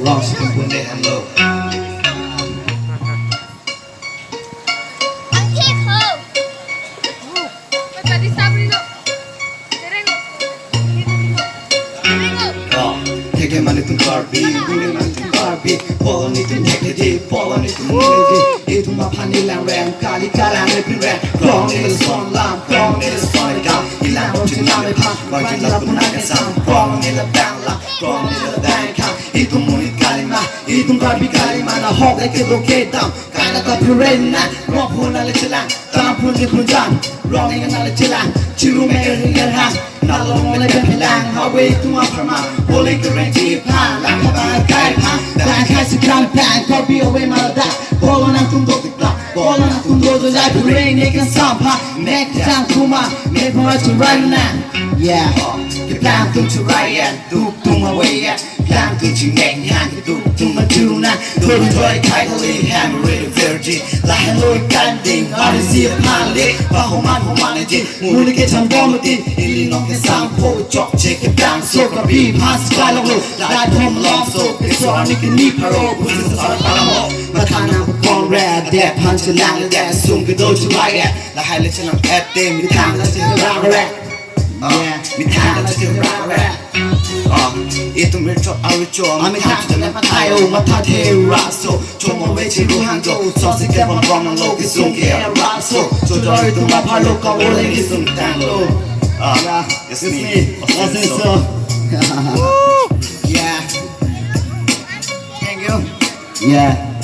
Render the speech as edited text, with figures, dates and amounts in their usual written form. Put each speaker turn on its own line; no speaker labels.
ร้องสิ่งคุณได้ฮัลโหลTake money to Barbie, bring money to Barbie. Follow me to negative, follow me to negative. Itu mapani lang ram, kali kalang le pinram. Krong ni le son lam, krong ni le son le gam. Ilang mo ching lam le pa, bagi la punakan sam. Krong ni le bang la, krong ni le bang kam. Itu munit kalima, itu Barbie kalima na hok le ke loke dam. Kaya ta piren na, krong pun na le chilang, tam pun le pun jam. Krong ni na le chilang, chiru me ke hang. นาลงเลยเป็นพลังฮาวิตัวพม่าโอลิกเรนจีผ่านหลังเข้ามาใกล้พังแต่แค่สิบครั้งแพงก็พี่เอาไว้มาได้บอลนักทุ่มโดดติดกลับบอลนักทุ่มโดดจะได้เพลงในการสร้างพาแม็กจังทุ่มมาไม่พอจะไรนะ yeah แค่พลางตุ้มจะไรอ่ะตุ้มตุ้มมาไว้อ่ะพลางตุ้มจะแง่งห่างตุ้มตุ้มมาดูนะตัวเป็นตัวใครทะเลแฮมเรดเวอร์จิลายลอยกันดิ่งอาริซีผ่านเล็กว่าหัวมันในจิตมูลนิธิทำก็มาติดอิลินอกแค่สามโคจอกเช็คแค่พลางโซกับพี่พาสกายลงโลได้ทอมลองโซไอ้สอนนี่คือนี่พาโรบุษสอนพาราโมมาทานาพกองแรดแดดพันฉลังและแดดสูงกระโดดชิบายแกและให้เล็กฉลังแอดเต็มมีทางแล้วจะร่างแรกมีทางแล้วจะร่างแรกItu mereka awalnya kami tak jangan patayo mata teraso cuma wajib ruang jo sosok kepan orang loki sungke raso jodoh itu apa lo kau boleh disungkan lo it's me so yeah thank you yeah